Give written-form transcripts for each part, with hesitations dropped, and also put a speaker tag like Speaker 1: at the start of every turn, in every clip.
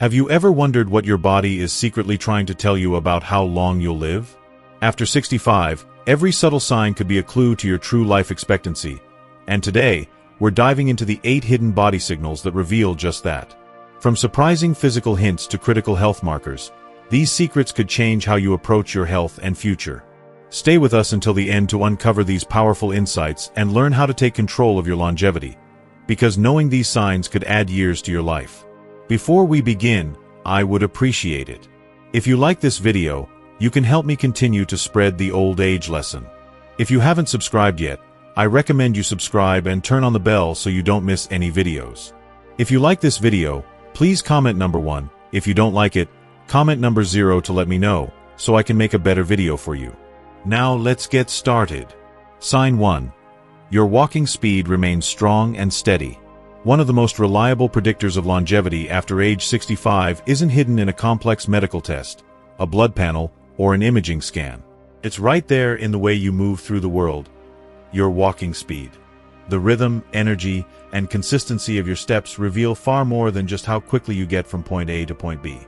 Speaker 1: Have you ever wondered what your body is secretly trying to tell you about how long you'll live? After 65, every subtle sign could be a clue to your true life expectancy. And today, we're diving into the 8 hidden body signals that reveal just that. From surprising physical hints to critical health markers, these secrets could change how you approach your health and future. Stay with us until the end to uncover these powerful insights and learn how to take control of your longevity, because knowing these signs could add years to your life. Before we begin, I would appreciate it if you like this video. You can help me continue to spread the old age lesson. If you haven't subscribed yet, I recommend you subscribe and turn on the bell so you don't miss any videos. If you like this video, please comment number 1. If you don't like it, comment number 0 to let me know, so I can make a better video for you. Now let's get started. Sign 1. Your walking speed remains strong and steady. One of the most reliable predictors of longevity after age 65 isn't hidden in a complex medical test, a blood panel, or an imaging scan. It's right there in the way you move through the world, your walking speed. The rhythm, energy, and consistency of your steps reveal far more than just how quickly you get from point A to point B.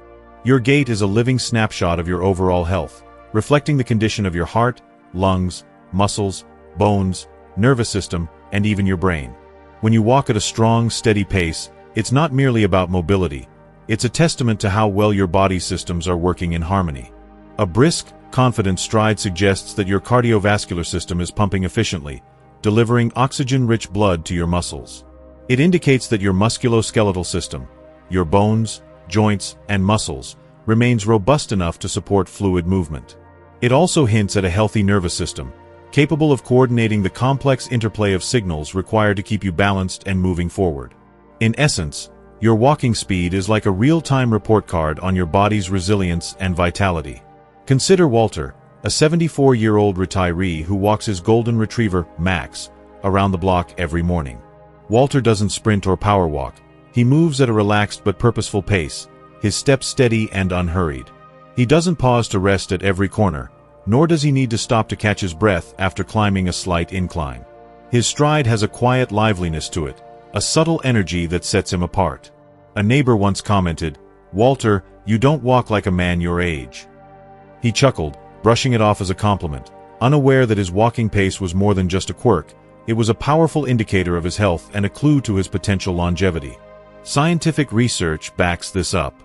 Speaker 1: Your gait is a living snapshot of your overall health, reflecting the condition of your heart, lungs, muscles, bones, nervous system, and even your brain. When you walk at a strong, steady pace, it's not merely about mobility. It's a testament to how well your body systems are working in harmony. A brisk, confident stride suggests that your cardiovascular system is pumping efficiently, delivering oxygen-rich blood to your muscles. It indicates that your musculoskeletal system, your bones, joints, and muscles, remains robust enough to support fluid movement. It also hints at a healthy nervous system, capable of coordinating the complex interplay of signals required to keep you balanced and moving forward. In essence, your walking speed is like a real-time report card on your body's resilience and vitality. Consider Walter, a 74-year-old retiree who walks his golden retriever, Max, around the block every morning. Walter doesn't sprint or power walk. He moves at a relaxed but purposeful pace, his steps steady and unhurried. He doesn't pause to rest at every corner, nor does he need to stop to catch his breath after climbing a slight incline. His stride has a quiet liveliness to it, a subtle energy that sets him apart. A neighbor once commented, "Walter, you don't walk like a man your age." He chuckled, brushing it off as a compliment, unaware that his walking pace was more than just a quirk. It was a powerful indicator of his health and a clue to his potential longevity. Scientific research backs this up.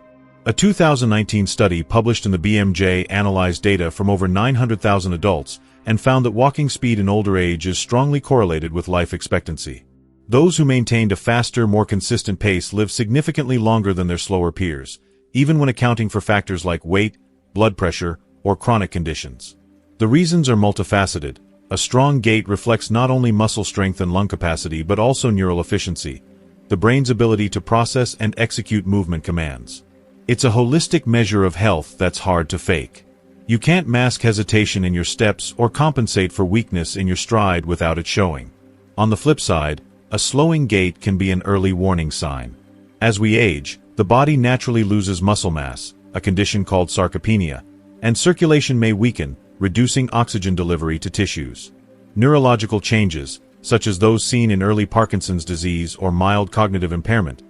Speaker 1: A 2019 study published in the BMJ analyzed data from over 900,000 adults and found that walking speed in older age is strongly correlated with life expectancy. Those who maintained a faster, more consistent pace live significantly longer than their slower peers, even when accounting for factors like weight, blood pressure, or chronic conditions. The reasons are multifaceted. A strong gait reflects not only muscle strength and lung capacity but also neural efficiency, the brain's ability to process and execute movement commands. It's a holistic measure of health that's hard to fake. You can't mask hesitation in your steps or compensate for weakness in your stride without it showing. On the flip side, a slowing gait can be an early warning sign. As we age, the body naturally loses muscle mass, a condition called sarcopenia, and circulation may weaken, reducing oxygen delivery to tissues. Neurological changes, such as those seen in early Parkinson's disease or mild cognitive impairment,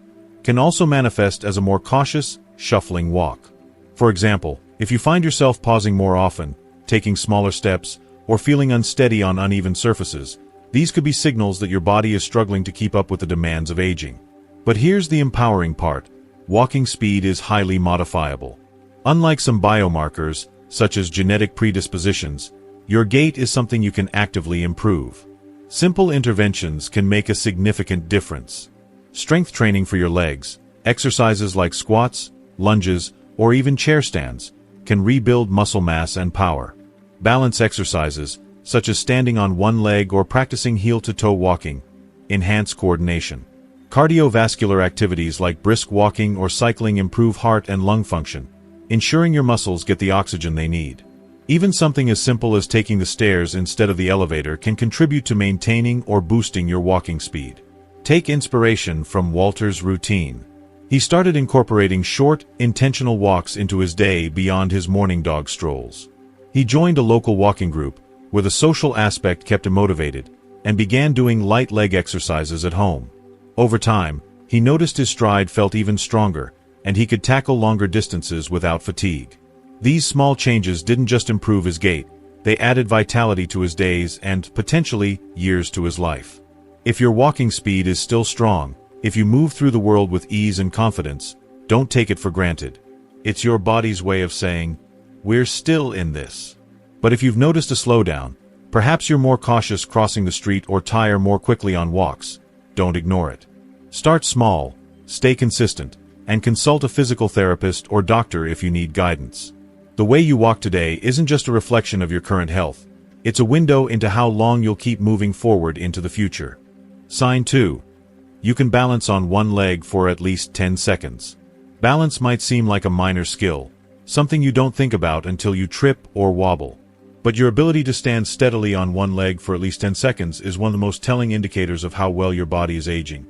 Speaker 1: can also manifest as a more cautious, shuffling walk. For example, if you find yourself pausing more often, taking smaller steps, or feeling unsteady on uneven surfaces, these could be signals that your body is struggling to keep up with the demands of aging. But here's the empowering part. Walking speed is highly modifiable. Unlike some biomarkers, such as genetic predispositions, your gait is something you can actively improve. Simple interventions can make a significant difference. Strength training for your legs, exercises like squats, lunges, or even chair stands, can rebuild muscle mass and power. Balance exercises, such as standing on one leg or practicing heel-to-toe walking, enhance coordination. Cardiovascular activities like brisk walking or cycling improve heart and lung function, ensuring your muscles get the oxygen they need. Even something as simple as taking the stairs instead of the elevator can contribute to maintaining or boosting your walking speed. Take inspiration from Walter's routine. He started incorporating short, intentional walks into his day beyond his morning dog strolls. He joined a local walking group, where the social aspect kept him motivated, and began doing light leg exercises at home. Over time, he noticed his stride felt even stronger, and he could tackle longer distances without fatigue. These small changes didn't just improve his gait, they added vitality to his days and, potentially, years to his life. If your walking speed is still strong, if you move through the world with ease and confidence, don't take it for granted. It's your body's way of saying, "We're still in this." But if you've noticed a slowdown, perhaps you're more cautious crossing the street or tire more quickly on walks, don't ignore it. Start small, stay consistent, and consult a physical therapist or doctor if you need guidance. The way you walk today isn't just a reflection of your current health. It's a window into how long you'll keep moving forward into the future. Sign 2. You can balance on one leg for at least 10 seconds. Balance might seem like a minor skill, something you don't think about until you trip or wobble. But your ability to stand steadily on one leg for at least 10 seconds is one of the most telling indicators of how well your body is aging,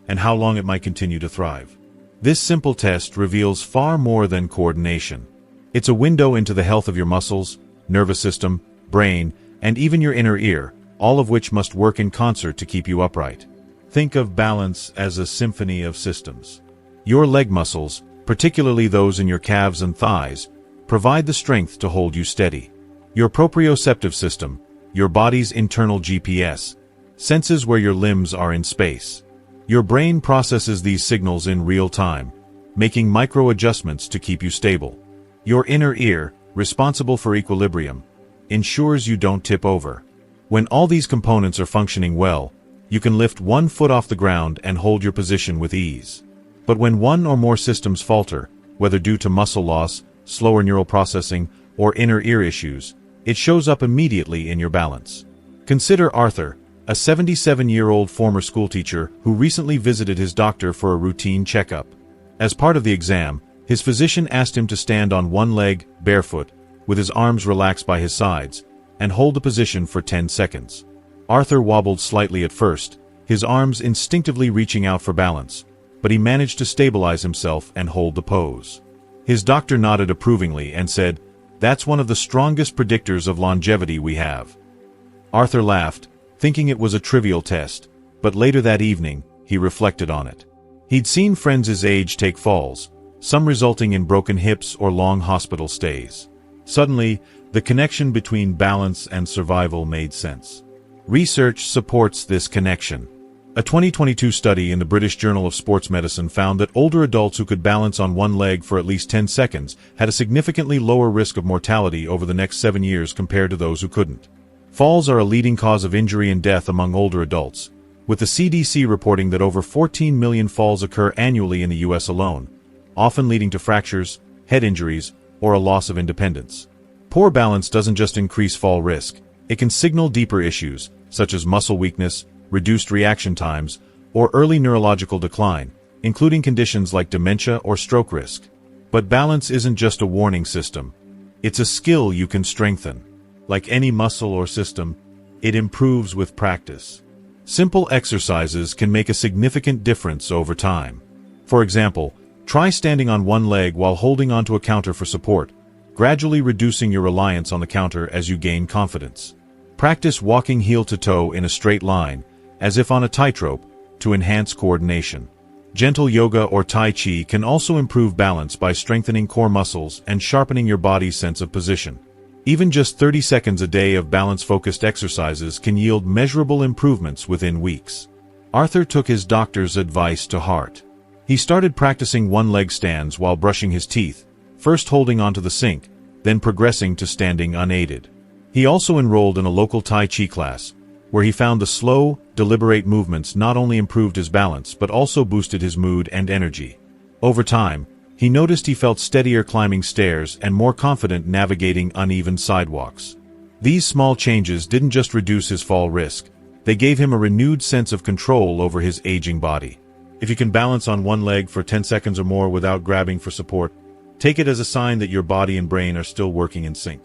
Speaker 1: and how long it might continue to thrive. This simple test reveals far more than coordination. It's a window into the health of your muscles, nervous system, brain, and even your inner ear, all of which must work in concert to keep you upright. Think of balance as a symphony of systems. Your leg muscles, particularly those in your calves and thighs, provide the strength to hold you steady. Your proprioceptive system, your body's internal GPS, senses where your limbs are in space. Your brain processes these signals in real time, making micro adjustments to keep you stable. Your inner ear, responsible for equilibrium, ensures you don't tip over. When all these components are functioning well, you can lift one foot off the ground and hold your position with ease. But when one or more systems falter, whether due to muscle loss, slower neural processing, or inner ear issues, it shows up immediately in your balance. Consider Arthur, a 77-year-old former schoolteacher who recently visited his doctor for a routine checkup. As part of the exam, his physician asked him to stand on one leg, barefoot, with his arms relaxed by his sides, and hold the position for 10 seconds. Arthur wobbled slightly at first, his arms instinctively reaching out for balance, but he managed to stabilize himself and hold the pose. His doctor nodded approvingly and said, "That's one of the strongest predictors of longevity we have." Arthur laughed, thinking it was a trivial test, but later that evening, he reflected on it. He'd seen friends his age take falls, some resulting in broken hips or long hospital stays. Suddenly, the connection between balance and survival made sense. Research supports this connection. A 2022 study in the British Journal of Sports Medicine found that older adults who could balance on one leg for at least 10 seconds had a significantly lower risk of mortality over the next 7 years compared to those who couldn't. Falls are a leading cause of injury and death among older adults, with the CDC reporting that over 14 million falls occur annually in the US alone, often leading to fractures, head injuries, or a loss of independence. Poor balance doesn't just increase fall risk, it can signal deeper issues, such as muscle weakness, reduced reaction times, or early neurological decline, including conditions like dementia or stroke risk. But balance isn't just a warning system. It's a skill you can strengthen. Like any muscle or system, it improves with practice. Simple exercises can make a significant difference over time. For example, try standing on one leg while holding onto a counter for support, gradually reducing your reliance on the counter as you gain confidence. Practice walking heel to toe in a straight line, as if on a tightrope, to enhance coordination. Gentle yoga or Tai Chi can also improve balance by strengthening core muscles and sharpening your body's sense of position. Even just 30 seconds a day of balance-focused exercises can yield measurable improvements within weeks. Arthur took his doctor's advice to heart. He started practicing one-leg stands while brushing his teeth, first holding onto the sink, then progressing to standing unaided. He also enrolled in a local Tai Chi class, where he found the slow, deliberate movements not only improved his balance but also boosted his mood and energy. Over time, he noticed he felt steadier climbing stairs and more confident navigating uneven sidewalks. These small changes didn't just reduce his fall risk, they gave him a renewed sense of control over his aging body. If you can balance on one leg for 10 seconds or more without grabbing for support, take it as a sign that your body and brain are still working in sync.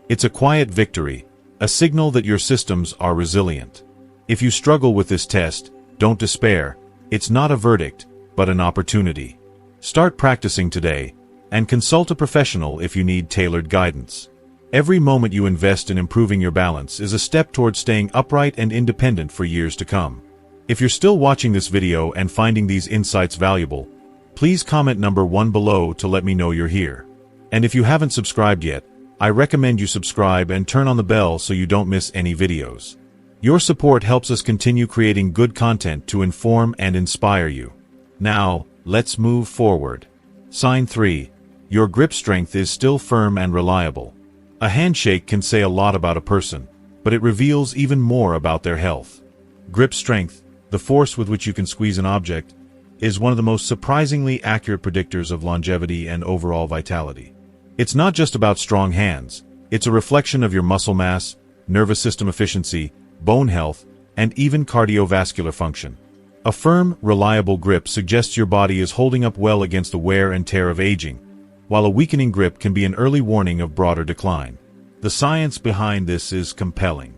Speaker 1: It's a quiet victory, a signal that your systems are resilient. If you struggle with this test, don't despair. It's not a verdict, but an opportunity. Start practicing today, and consult a professional if you need tailored guidance. Every moment you invest in improving your balance is a step towards staying upright and independent for years to come. If you're still watching this video and finding these insights valuable, Please comment number 1 below to let me know you're here. And if you haven't subscribed yet, I recommend you subscribe and turn on the bell so you don't miss any videos. Your support helps us continue creating good content to inform and inspire you. Now, let's move forward. Sign 3. Your grip strength is still firm and reliable. A handshake can say a lot about a person, but it reveals even more about their health. Grip strength, the force with which you can squeeze an object, is one of the most surprisingly accurate predictors of longevity and overall vitality. It's not just about strong hands, it's a reflection of your muscle mass, nervous system efficiency, bone health, and even cardiovascular function. A firm, reliable grip suggests your body is holding up well against the wear and tear of aging, while a weakening grip can be an early warning of broader decline. The science behind this is compelling.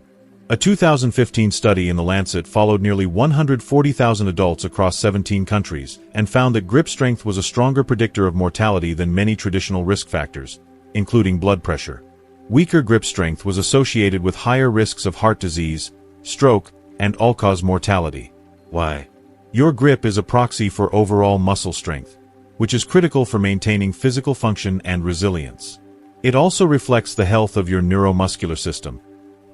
Speaker 1: A 2015 study in The Lancet followed nearly 140,000 adults across 17 countries and found that grip strength was a stronger predictor of mortality than many traditional risk factors, including blood pressure. Weaker grip strength was associated with higher risks of heart disease, stroke, and all-cause mortality. Why? Your grip is a proxy for overall muscle strength, which is critical for maintaining physical function and resilience. It also reflects the health of your neuromuscular system,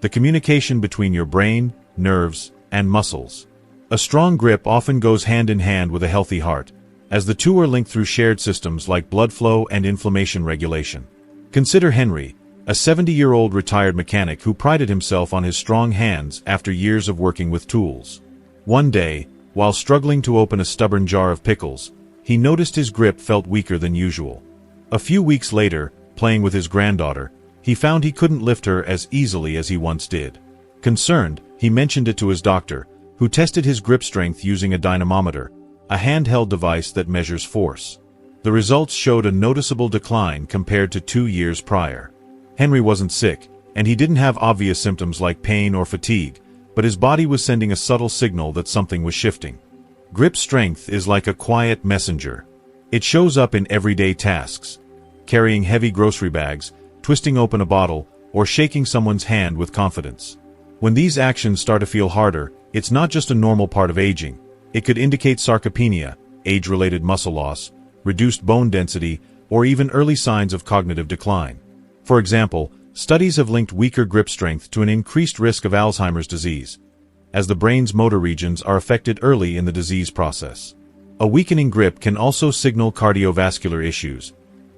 Speaker 1: the communication between your brain, nerves, and muscles. A strong grip often goes hand in hand with a healthy heart, as the two are linked through shared systems like blood flow and inflammation regulation. Consider Henry, a 70-year-old retired mechanic who prided himself on his strong hands after years of working with tools. One day, while struggling to open a stubborn jar of pickles, he noticed his grip felt weaker than usual. A few weeks later, playing with his granddaughter, he found he couldn't lift her as easily as he once did. Concerned, he mentioned it to his doctor, who tested his grip strength using a dynamometer, a handheld device that measures force. The results showed a noticeable decline compared to 2 years prior. Henry wasn't sick, and he didn't have obvious symptoms like pain or fatigue, but his body was sending a subtle signal that something was shifting. Grip strength is like a quiet messenger. It shows up in everyday tasks, carrying heavy grocery bags, twisting open a bottle, or shaking someone's hand with confidence. When these actions start to feel harder, it's not just a normal part of aging. It could indicate sarcopenia, age-related muscle loss, reduced bone density, or even early signs of cognitive decline. For example, studies have linked weaker grip strength to an increased risk of Alzheimer's disease, as the brain's motor regions are affected early in the disease process. A weakening grip can also signal cardiovascular issues,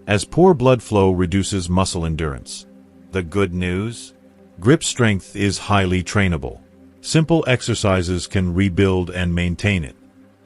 Speaker 1: as poor blood flow reduces muscle endurance. The good news? Grip strength is highly trainable. Simple exercises can rebuild and maintain it.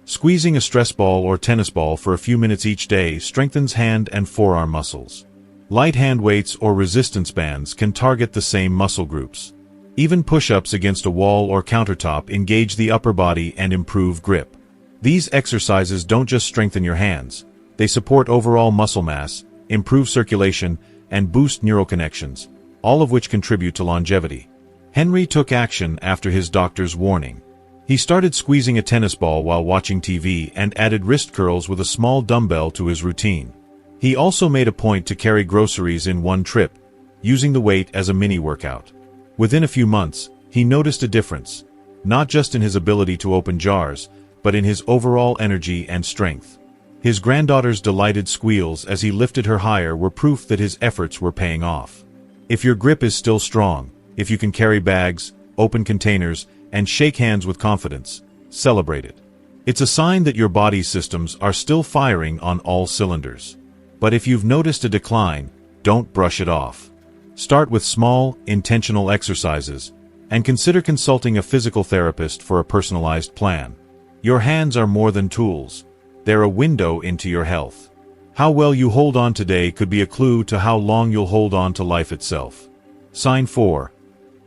Speaker 1: Squeezing a stress ball or tennis ball for a few minutes each day strengthens hand and forearm muscles. Light hand weights or resistance bands can target the same muscle groups. Even push-ups against a wall or countertop engage the upper body and improve grip. These exercises don't just strengthen your hands, they support overall muscle mass, improve circulation, and boost neural connections, all of which contribute to longevity. Henry took action after his doctor's warning. He started squeezing a tennis ball while watching TV and added wrist curls with a small dumbbell to his routine. He also made a point to carry groceries in one trip, using the weight as a mini-workout. Within a few months, he noticed a difference, not just in his ability to open jars, but in his overall energy and strength. His granddaughter's delighted squeals as he lifted her higher were proof that his efforts were paying off. If your grip is still strong, if you can carry bags, open containers, and shake hands with confidence, celebrate it. It's a sign that your body's systems are still firing on all cylinders. But if you've noticed a decline, don't brush it off. Start with small, intentional exercises, and consider consulting a physical therapist for a personalized plan. Your hands are more than tools. They're a window into your health. How well you hold on today could be a clue to how long you'll hold on to life itself. Sign 4.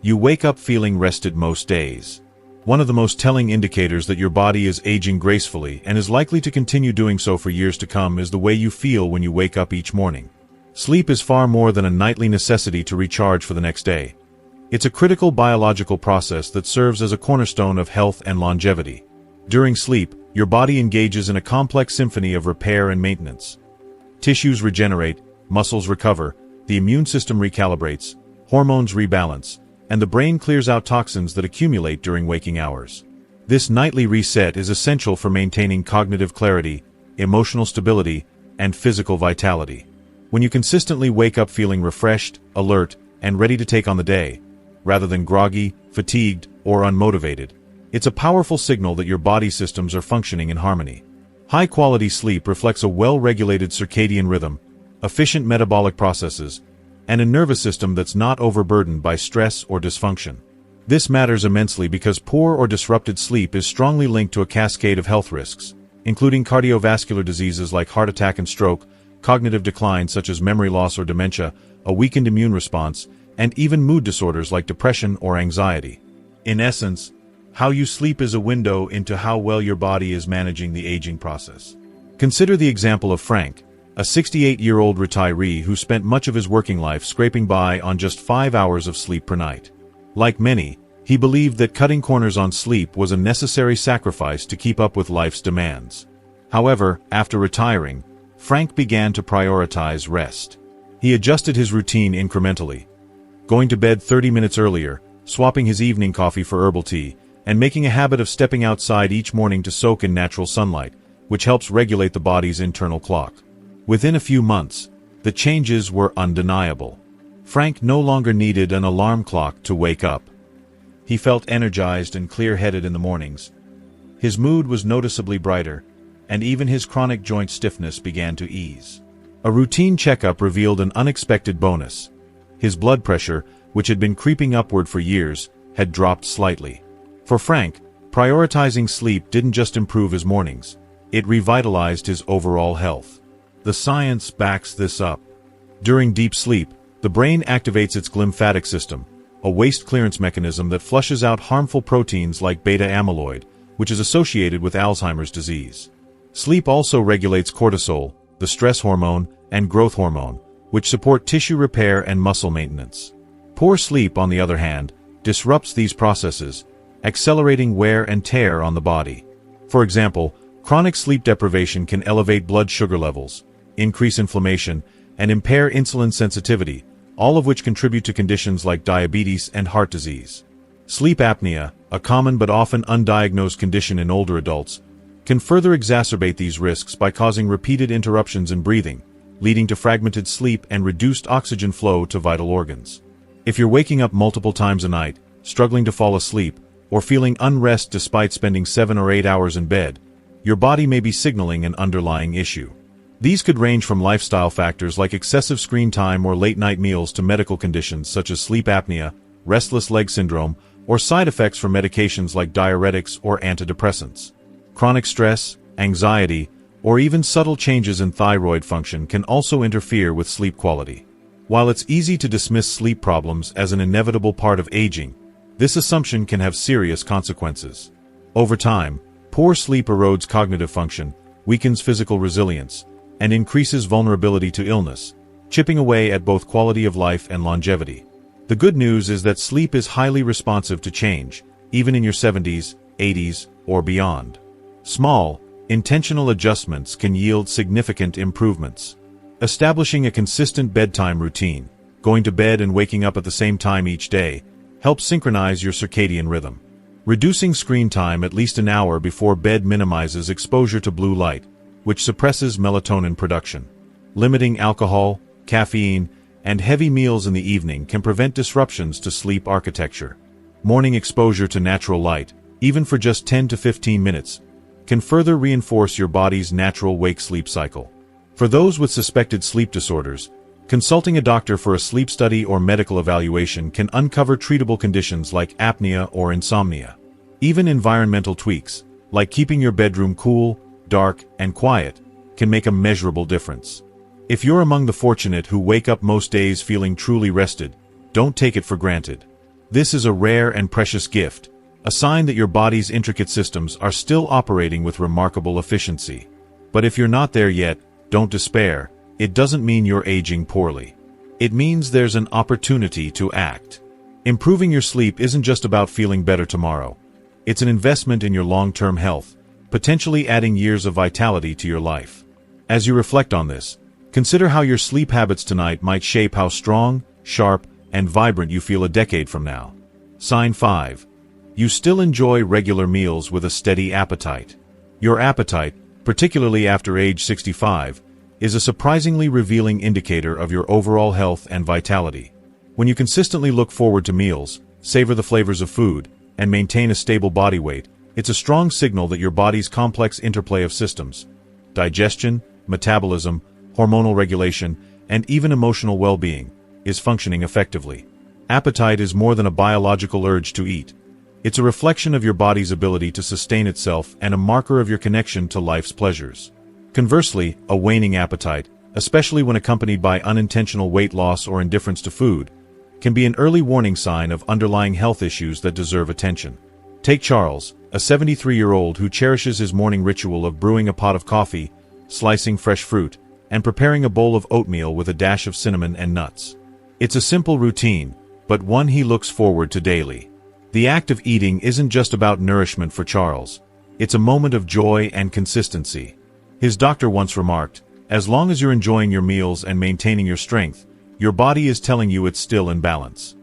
Speaker 1: You wake up feeling rested most days. One of the most telling indicators that your body is aging gracefully and is likely to continue doing so for years to come is the way you feel when you wake up each morning. Sleep is far more than a nightly necessity to recharge for the next day. It's a critical biological process that serves as a cornerstone of health and longevity. During sleep, your body engages in a complex symphony of repair and maintenance. Tissues regenerate, muscles recover, the immune system recalibrates, hormones rebalance, and the brain clears out toxins that accumulate during waking hours. This nightly reset is essential for maintaining cognitive clarity, emotional stability, and physical vitality. When you consistently wake up feeling refreshed, alert, and ready to take on the day, rather than groggy, fatigued, or unmotivated, it's a powerful signal that your body systems are functioning in harmony. High-quality sleep reflects a well-regulated circadian rhythm, efficient metabolic processes, and a nervous system that's not overburdened by stress or dysfunction. This matters immensely because poor or disrupted sleep is strongly linked to a cascade of health risks, including cardiovascular diseases like heart attack and stroke, cognitive decline such as memory loss or dementia, a weakened immune response, and even mood disorders like depression or anxiety. In essence, how you sleep is a window into how well your body is managing the aging process. Consider the example of Frank, a 68-year-old retiree who spent much of his working life scraping by on just 5 hours of sleep per night. Like many, he believed that cutting corners on sleep was a necessary sacrifice to keep up with life's demands. However, after retiring, Frank began to prioritize rest. He adjusted his routine incrementally, going to bed 30 minutes earlier, swapping his evening coffee for herbal tea, and making a habit of stepping outside each morning to soak in natural sunlight, which helps regulate the body's internal clock. Within a few months, the changes were undeniable. Frank no longer needed an alarm clock to wake up. He felt energized and clear-headed in the mornings. His mood was noticeably brighter, and even his chronic joint stiffness began to ease. A routine checkup revealed an unexpected bonus. His blood pressure, which had been creeping upward for years, had dropped slightly. For Frank, prioritizing sleep didn't just improve his mornings, it revitalized his overall health. The science backs this up. During deep sleep, the brain activates its glymphatic system, a waste clearance mechanism that flushes out harmful proteins like beta-amyloid, which is associated with Alzheimer's disease. Sleep also regulates cortisol, the stress hormone, and growth hormone, which support tissue repair and muscle maintenance. Poor sleep, on the other hand, disrupts these processes, accelerating wear and tear on the body. For example, chronic sleep deprivation can elevate blood sugar levels, increase inflammation, and impair insulin sensitivity, all of which contribute to conditions like diabetes and heart disease. Sleep apnea, a common but often undiagnosed condition in older adults, can further exacerbate these risks by causing repeated interruptions in breathing, leading to fragmented sleep and reduced oxygen flow to vital organs. If you're waking up multiple times a night, struggling to fall asleep, or feeling unrest despite spending 7 or 8 hours in bed, your body may be signaling an underlying issue. These could range from lifestyle factors like excessive screen time or late-night meals to medical conditions such as sleep apnea, restless leg syndrome, or side effects from medications like diuretics or antidepressants. Chronic stress, anxiety, or even subtle changes in thyroid function can also interfere with sleep quality. While it's easy to dismiss sleep problems as an inevitable part of aging, this assumption can have serious consequences. Over time, poor sleep erodes cognitive function, weakens physical resilience, and increases vulnerability to illness, chipping away at both quality of life and longevity. The good news is that sleep is highly responsive to change, even in your 70s, 80s, or beyond. Small, intentional adjustments can yield significant improvements. Establishing a consistent bedtime routine, going to bed and waking up at the same time each day, helps synchronize your circadian rhythm. Reducing screen time at least an hour before bed minimizes exposure to blue light, which suppresses melatonin production. Limiting alcohol, caffeine, and heavy meals in the evening can prevent disruptions to sleep architecture. Morning exposure to natural light, even for just 10 to 15 minutes, can further reinforce your body's natural wake-sleep cycle. For those with suspected sleep disorders, consulting a doctor for a sleep study or medical evaluation can uncover treatable conditions like apnea or insomnia. Even environmental tweaks, like keeping your bedroom cool, dark, and quiet, can make a measurable difference. If you're among the fortunate who wake up most days feeling truly rested, don't take it for granted. This is a rare and precious gift, a sign that your body's intricate systems are still operating with remarkable efficiency. But if you're not there yet, don't despair. It doesn't mean you're aging poorly. It means there's an opportunity to act. Improving your sleep isn't just about feeling better tomorrow. It's an investment in your long-term health, potentially adding years of vitality to your life. As you reflect on this, consider how your sleep habits tonight might shape how strong, sharp, and vibrant you feel a decade from now. Sign 5. You still enjoy regular meals with a steady appetite. Your appetite, particularly after age 65, is a surprisingly revealing indicator of your overall health and vitality. When you consistently look forward to meals, savor the flavors of food, and maintain a stable body weight, it's a strong signal that your body's complex interplay of systems, digestion, metabolism, hormonal regulation, and even emotional well-being, is functioning effectively. Appetite is more than a biological urge to eat. It's a reflection of your body's ability to sustain itself and a marker of your connection to life's pleasures. Conversely, a waning appetite, especially when accompanied by unintentional weight loss or indifference to food, can be an early warning sign of underlying health issues that deserve attention. Take Charles, a 73-year-old who cherishes his morning ritual of brewing a pot of coffee, slicing fresh fruit, and preparing a bowl of oatmeal with a dash of cinnamon and nuts. It's a simple routine, but one he looks forward to daily. The act of eating isn't just about nourishment for Charles. It's a moment of joy and consistency. His doctor once remarked, "As long as you're enjoying your meals and maintaining your strength, your body is telling you it's still in balance."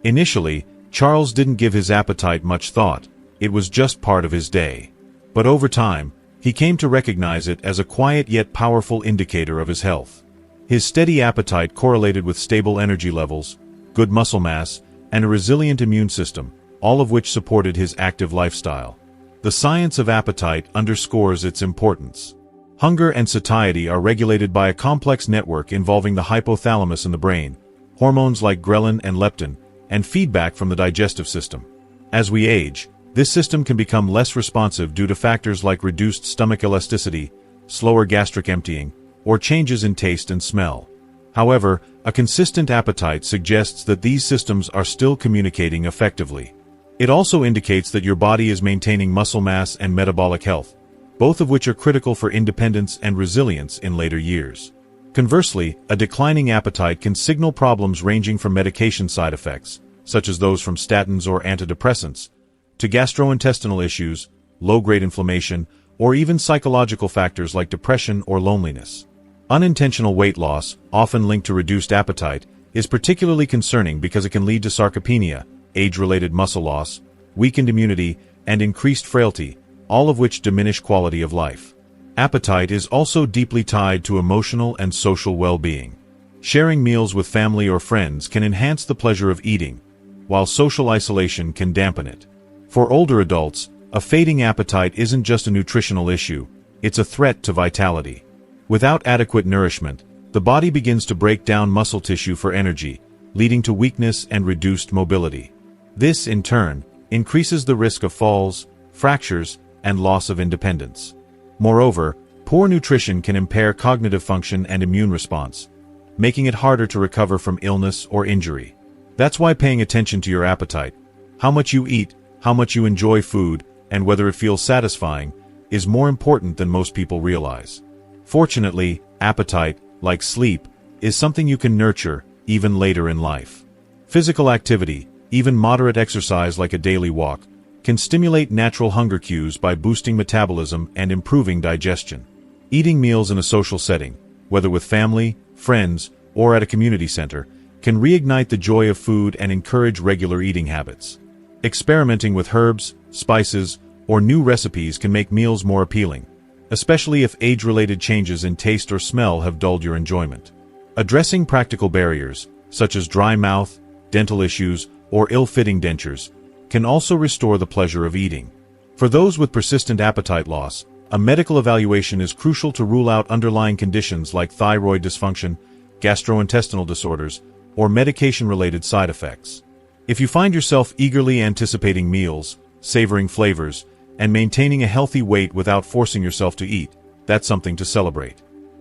Speaker 1: Initially, Charles didn't give his appetite much thought. It was just part of his day. But over time, he came to recognize it as a quiet yet powerful indicator of his health. His steady appetite correlated with stable energy levels, good muscle mass, and a resilient immune system, all of which supported his active lifestyle. The science of appetite underscores its importance. Hunger and satiety are regulated by a complex network involving the hypothalamus in the brain, hormones like ghrelin and leptin, and feedback from the digestive system. As we age, this system can become less responsive due to factors like reduced stomach elasticity, slower gastric emptying, or changes in taste and smell. However, a consistent appetite suggests that these systems are still communicating effectively. It also indicates that your body is maintaining muscle mass and metabolic health, both of which are critical for independence and resilience in later years. Conversely, a declining appetite can signal problems ranging from medication side effects, such as those from statins or antidepressants, to gastrointestinal issues, low-grade inflammation, or even psychological factors like depression or loneliness. Unintentional weight loss, often linked to reduced appetite, is particularly concerning because it can lead to sarcopenia, age-related muscle loss, weakened immunity, and increased frailty, all of which diminish quality of life. Appetite is also deeply tied to emotional and social well-being. Sharing meals with family or friends can enhance the pleasure of eating, while social isolation can dampen it. For older adults, a fading appetite isn't just a nutritional issue, it's a threat to vitality. Without adequate nourishment, the body begins to break down muscle tissue for energy, leading to weakness and reduced mobility. This, in turn, increases the risk of falls, fractures, and loss of independence. Moreover, poor nutrition can impair cognitive function and immune response, making it harder to recover from illness or injury. That's why paying attention to your appetite, how much you eat, how much you enjoy food, and whether it feels satisfying, is more important than most people realize. Fortunately, appetite, like sleep, is something you can nurture even later in life. Physical activity, even moderate exercise like a daily walk, can stimulate natural hunger cues by boosting metabolism and improving digestion. Eating meals in a social setting, whether with family, friends, or at a community center, can reignite the joy of food and encourage regular eating habits. Experimenting with herbs, spices, or new recipes can make meals more appealing, especially if age-related changes in taste or smell have dulled your enjoyment. Addressing practical barriers, such as dry mouth, dental issues, or ill-fitting dentures, can also restore the pleasure of eating. For those with persistent appetite loss, a medical evaluation is crucial to rule out underlying conditions like thyroid dysfunction, gastrointestinal disorders, or medication-related side effects. If you find yourself eagerly anticipating meals, savoring flavors, and maintaining a healthy weight without forcing yourself to eat, that's something to celebrate.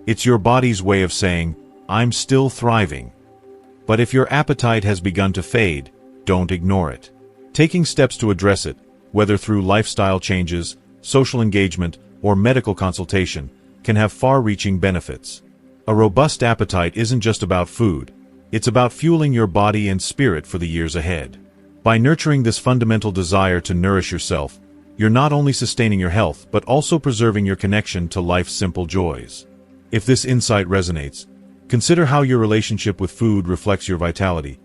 Speaker 1: It's your body's way of saying, "I'm still thriving." But if your appetite has begun to fade, don't ignore it. Taking steps to address it, whether through lifestyle changes, social engagement, or medical consultation, can have far-reaching benefits. A robust appetite isn't just about food, it's about fueling your body and spirit for the years ahead. By nurturing this fundamental desire to nourish yourself, you're not only sustaining your health but also preserving your connection to life's simple joys. If this insight resonates, consider how your relationship with food reflects your vitality,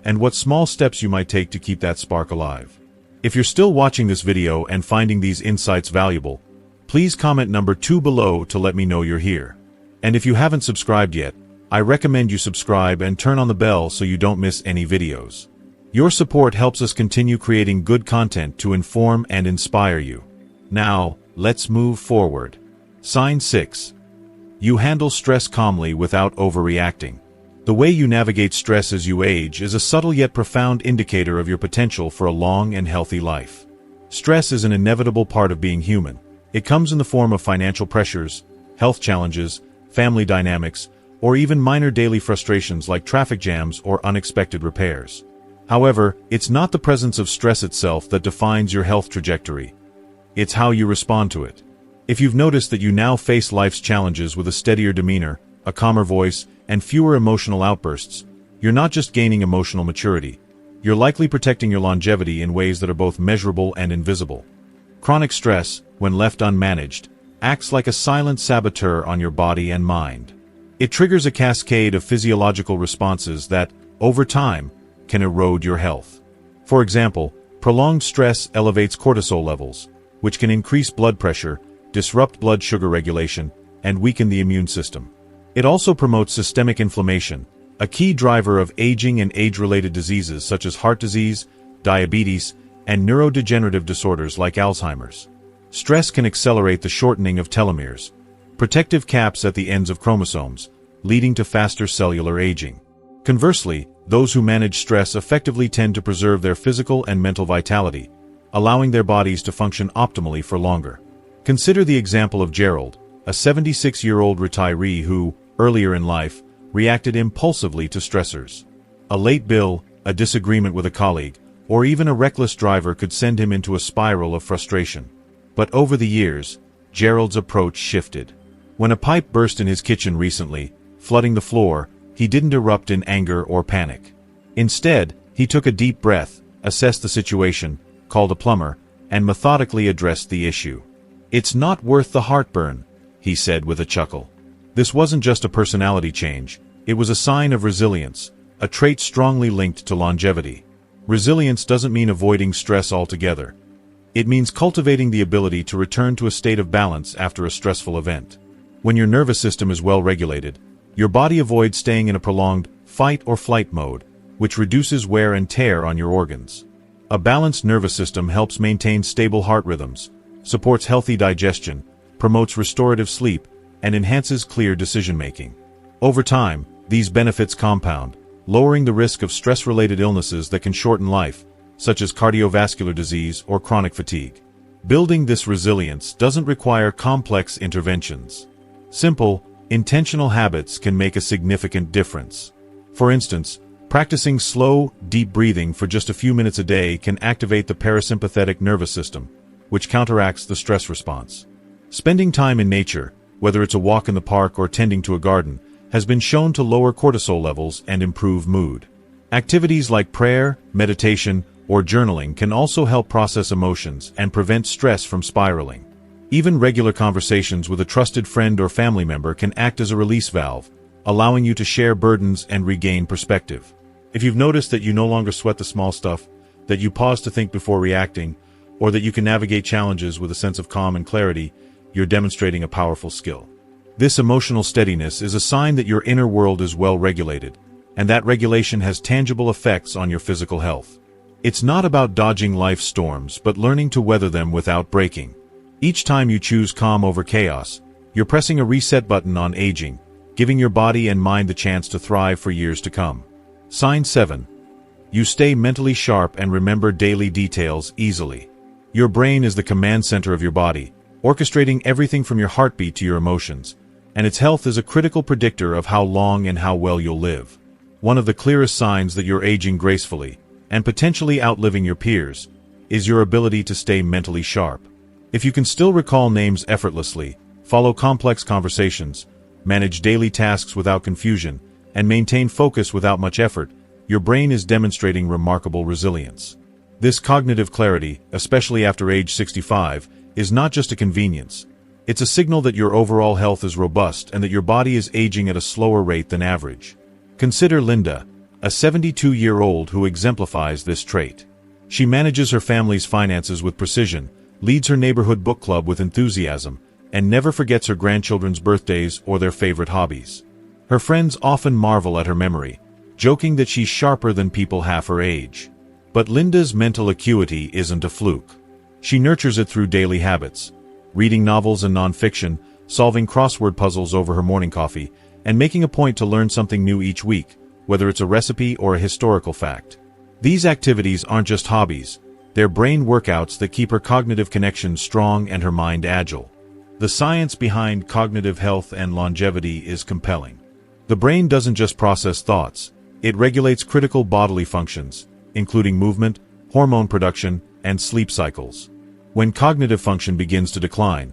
Speaker 1: and what small steps you might take to keep that spark alive. If you're still watching this video and finding these insights valuable, Please comment number 2 below to let me know you're here. And if you haven't subscribed yet, I recommend you subscribe and turn on the bell so you don't miss any videos. Your support helps us continue creating good content to inform and inspire you. Now, let's move forward. Sign 6. You handle stress calmly without overreacting. The way you navigate stress as you age is a subtle yet profound indicator of your potential for a long and healthy life. Stress is an inevitable part of being human. It comes in the form of financial pressures, health challenges, family dynamics, or even minor daily frustrations like traffic jams or unexpected repairs. However, it's not the presence of stress itself that defines your health trajectory. It's how you respond to it. If you've noticed that you now face life's challenges with a steadier demeanor, a calmer voice, and fewer emotional outbursts, you're not just gaining emotional maturity. You're likely protecting your longevity in ways that are both measurable and invisible. Chronic stress, when left unmanaged, acts like a silent saboteur on your body and mind. It triggers a cascade of physiological responses that, over time, can erode your health. For example, prolonged stress elevates cortisol levels, which can increase blood pressure, disrupt blood sugar regulation, and weaken the immune system. It also promotes systemic inflammation, a key driver of aging and age-related diseases such as heart disease, diabetes, and neurodegenerative disorders like Alzheimer's. Stress can accelerate the shortening of telomeres, protective caps at the ends of chromosomes, leading to faster cellular aging. Conversely, those who manage stress effectively tend to preserve their physical and mental vitality, allowing their bodies to function optimally for longer. Consider the example of Gerald, a 76-year-old retiree who, earlier in life, reacted impulsively to stressors. A late bill, a disagreement with a colleague, or even a reckless driver could send him into a spiral of frustration. But over the years, Gerald's approach shifted. When a pipe burst in his kitchen recently, flooding the floor, he didn't erupt in anger or panic. Instead, he took a deep breath, assessed the situation, called a plumber, and methodically addressed the issue. "It's not worth the heartburn," he said with a chuckle. This wasn't just a personality change, it was a sign of resilience, a trait strongly linked to longevity. Resilience doesn't mean avoiding stress altogether. It means cultivating the ability to return to a state of balance after a stressful event. When your nervous system is well regulated, your body avoids staying in a prolonged fight or flight mode, which reduces wear and tear on your organs. A balanced nervous system helps maintain stable heart rhythms, supports healthy digestion, promotes restorative sleep, and enhances clear decision-making. Over time, these benefits compound, lowering the risk of stress-related illnesses that can shorten life, such as cardiovascular disease or chronic fatigue. Building this resilience doesn't require complex interventions. Simple, intentional habits can make a significant difference. For instance, practicing slow, deep breathing for just a few minutes a day can activate the parasympathetic nervous system, which counteracts the stress response. Spending time in nature, whether it's a walk in the park or tending to a garden, has been shown to lower cortisol levels and improve mood. Activities like prayer, meditation, or journaling can also help process emotions and prevent stress from spiraling. Even regular conversations with a trusted friend or family member can act as a release valve, allowing you to share burdens and regain perspective. If you've noticed that you no longer sweat the small stuff, that you pause to think before reacting, or that you can navigate challenges with a sense of calm and clarity, you're demonstrating a powerful skill. This emotional steadiness is a sign that your inner world is well regulated, and that regulation has tangible effects on your physical health. It's not about dodging life's storms, but learning to weather them without breaking. Each time you choose calm over chaos, you're pressing a reset button on aging, giving your body and mind the chance to thrive for years to come. Sign 7. You stay mentally sharp and remember daily details easily. Your brain is the command center of your body, orchestrating everything from your heartbeat to your emotions, and its health is a critical predictor of how long and how well you'll live. One of the clearest signs that you're aging gracefully, and potentially outliving your peers, is your ability to stay mentally sharp. If you can still recall names effortlessly, follow complex conversations, manage daily tasks without confusion, and maintain focus without much effort, your brain is demonstrating remarkable resilience. This cognitive clarity, especially after age 65, is not just a convenience. It's a signal that your overall health is robust and that your body is aging at a slower rate than average. Consider Linda, a 72-year-old who exemplifies this trait. She manages her family's finances with precision, leads her neighborhood book club with enthusiasm, and never forgets her grandchildren's birthdays or their favorite hobbies. Her friends often marvel at her memory, joking that she's sharper than people half her age. But Linda's mental acuity isn't a fluke. She nurtures it through daily habits, reading novels and nonfiction, solving crossword puzzles over her morning coffee, and making a point to learn something new each week, whether it's a recipe or a historical fact. These activities aren't just hobbies, they're brain workouts that keep her cognitive connections strong and her mind agile. The science behind cognitive health and longevity is compelling. The brain doesn't just process thoughts, it regulates critical bodily functions, including movement, hormone production, and sleep cycles. When cognitive function begins to decline,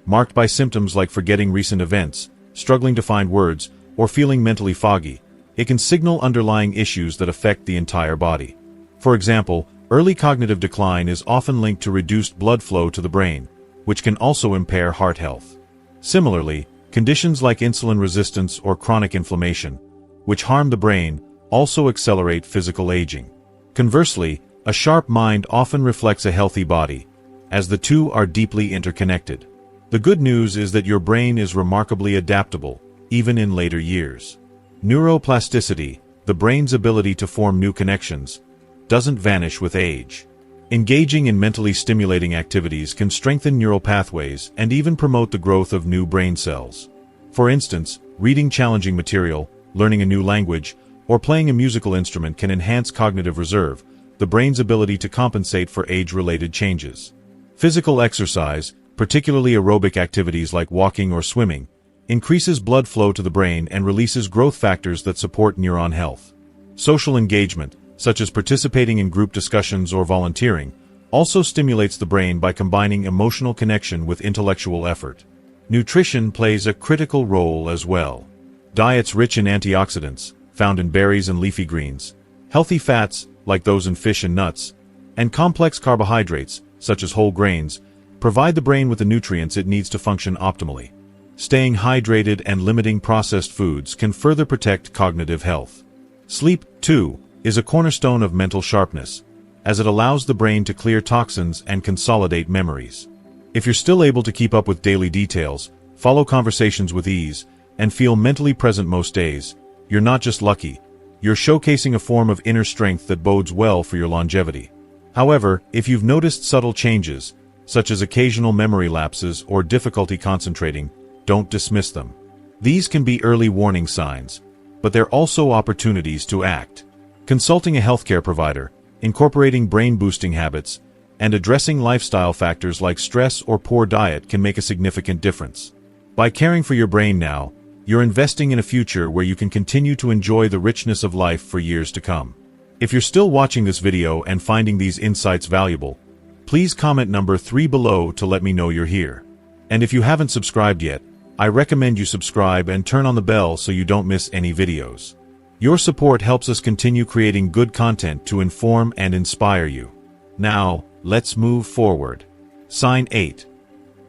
Speaker 1: marked by symptoms like forgetting recent events, struggling to find words, or feeling mentally foggy, it can signal underlying issues that affect the entire body. For example, early cognitive decline is often linked to reduced blood flow to the brain, which can also impair heart health. Similarly, conditions like insulin resistance or chronic inflammation, which harm the brain, also accelerate physical aging. Conversely, a sharp mind often reflects a healthy body, as the two are deeply interconnected. The good news is that your brain is remarkably adaptable, even in later years. Neuroplasticity, the brain's ability to form new connections, doesn't vanish with age. Engaging in mentally stimulating activities can strengthen neural pathways and even promote the growth of new brain cells. For instance, reading challenging material, learning a new language, or playing a musical instrument can enhance cognitive reserve, the brain's ability to compensate for age-related changes. Physical exercise, particularly aerobic activities like walking or swimming, increases blood flow to the brain and releases growth factors that support neuron health. Social engagement, such as participating in group discussions or volunteering, also stimulates the brain by combining emotional connection with intellectual effort. Nutrition plays a critical role as well. Diets rich in antioxidants, found in berries and leafy greens, healthy fats, like those in fish and nuts, and complex carbohydrates, such as whole grains, provide the brain with the nutrients it needs to function optimally. Staying hydrated and limiting processed foods can further protect cognitive health. Sleep, too, is a cornerstone of mental sharpness, as it allows the brain to clear toxins and consolidate memories. If you're still able to keep up with daily details, follow conversations with ease, and feel mentally present most days, you're not just lucky, you're showcasing a form of inner strength that bodes well for your longevity. However, if you've noticed subtle changes, such as occasional memory lapses or difficulty concentrating, don't dismiss them. These can be early warning signs, but they're also opportunities to act. Consulting a healthcare provider, incorporating brain-boosting habits, and addressing lifestyle factors like stress or poor diet can make a significant difference. By caring for your brain now, you're investing in a future where you can continue to enjoy the richness of life for years to come. If you're still watching this video and finding these insights valuable, please comment number 3 below to let me know you're here. And if you haven't subscribed yet, I recommend you subscribe and turn on the bell so you don't miss any videos. Your support helps us continue creating good content to inform and inspire you. Now, let's move forward. Sign 8.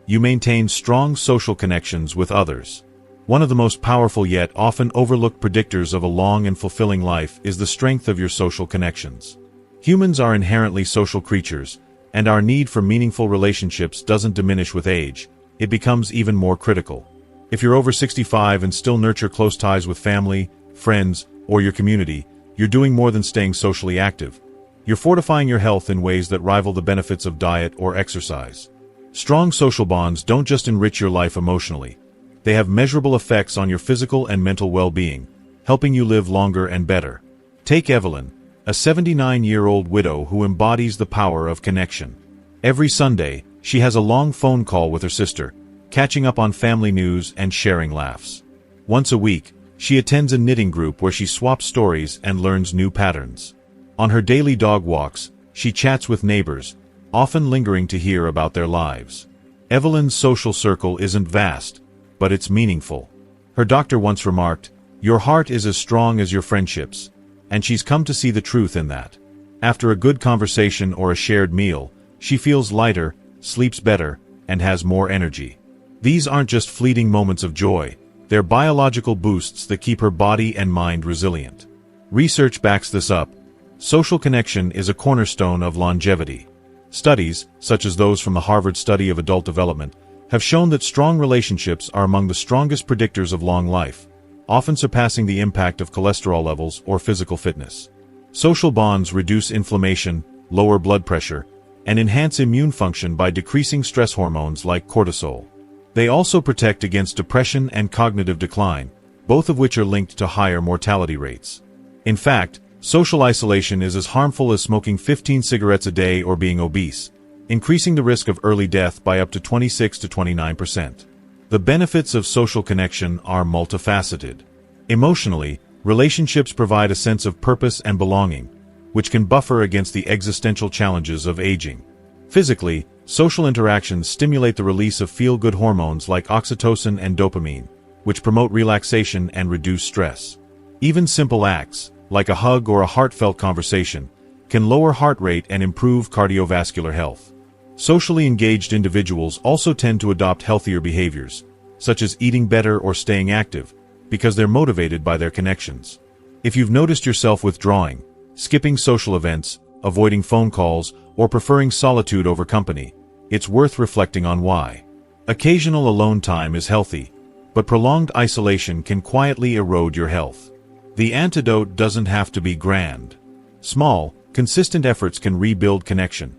Speaker 1: You maintain strong social connections with others. One of the most powerful yet often overlooked predictors of a long and fulfilling life is the strength of your social connections. Humans are inherently social creatures, and our need for meaningful relationships doesn't diminish with age, it becomes even more critical. If you're over 65 and still nurture close ties with family, friends, or your community, you're doing more than staying socially active. You're fortifying your health in ways that rival the benefits of diet or exercise. Strong social bonds don't just enrich your life emotionally. They have measurable effects on your physical and mental well-being, helping you live longer and better. Take Evelyn, a 79-year-old widow who embodies the power of connection. Every Sunday, she has a long phone call with her sister, catching up on family news and sharing laughs. Once a week, she attends a knitting group where she swaps stories and learns new patterns. On her daily dog walks, she chats with neighbors, often lingering to hear about their lives. Evelyn's social circle isn't vast, but it's meaningful. Her doctor once remarked, "Your heart is as strong as your friendships," and she's come to see the truth in that. After a good conversation or a shared meal, she feels lighter, sleeps better, and has more energy. These aren't just fleeting moments of joy. They're biological boosts that keep her body and mind resilient. Research backs this up. Social connection is a cornerstone of longevity. Studies, such as those from the Harvard Study of Adult Development, have shown that strong relationships are among the strongest predictors of long life, often surpassing the impact of cholesterol levels or physical fitness. Social bonds reduce inflammation, lower blood pressure, and enhance immune function by decreasing stress hormones like cortisol. They also protect against depression and cognitive decline, both of which are linked to higher mortality rates. In fact, social isolation is as harmful as smoking 15 cigarettes a day or being obese, increasing the risk of early death by up to 26 to 29%. The benefits of social connection are multifaceted. Emotionally, relationships provide a sense of purpose and belonging, which can buffer against the existential challenges of aging. Physically, social interactions stimulate the release of feel-good hormones like oxytocin and dopamine, which promote relaxation and reduce stress. Even simple acts, like a hug or a heartfelt conversation, can lower heart rate and improve cardiovascular health. Socially engaged individuals also tend to adopt healthier behaviors, such as eating better or staying active, because they're motivated by their connections. If you've noticed yourself withdrawing, skipping social events, avoiding phone calls, or preferring solitude over company, it's worth reflecting on why. Occasional alone time is healthy, but prolonged isolation can quietly erode your health. The antidote doesn't have to be grand. Small, consistent efforts can rebuild connection.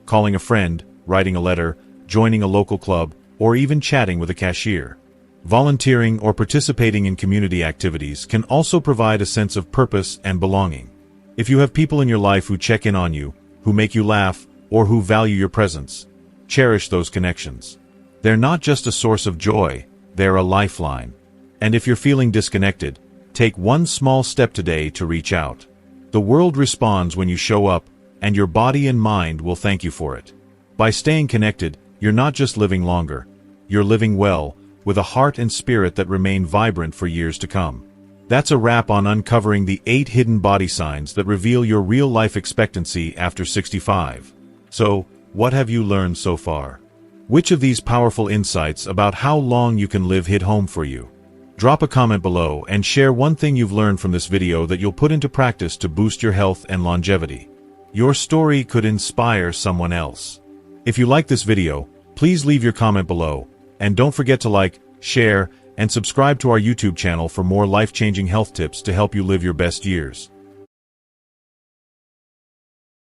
Speaker 1: Calling a friend, writing a letter, joining a local club, or even chatting with a cashier. Volunteering or participating in community activities can also provide a sense of purpose and belonging. If you have people in your life who check in on you, who make you laugh, or who value your presence, cherish those connections. They're not just a source of joy, they're a lifeline. And if you're feeling disconnected, take one small step today to reach out. The world responds when you show up, and your body and mind will thank you for it. By staying connected, you're not just living longer, you're living well, with a heart and spirit that remain vibrant for years to come. That's a wrap on uncovering the 8 hidden body signs that reveal your real life expectancy after 65. So, what have you learned so far? Which of these powerful insights about how long you can live hit home for you? Drop a comment below and share one thing you've learned from this video that you'll put into practice to boost your health and longevity. Your story could inspire someone else. If you like this video, please leave your comment below, and don't forget to like, share, and subscribe to our YouTube channel for more life-changing health tips to help you live your best years.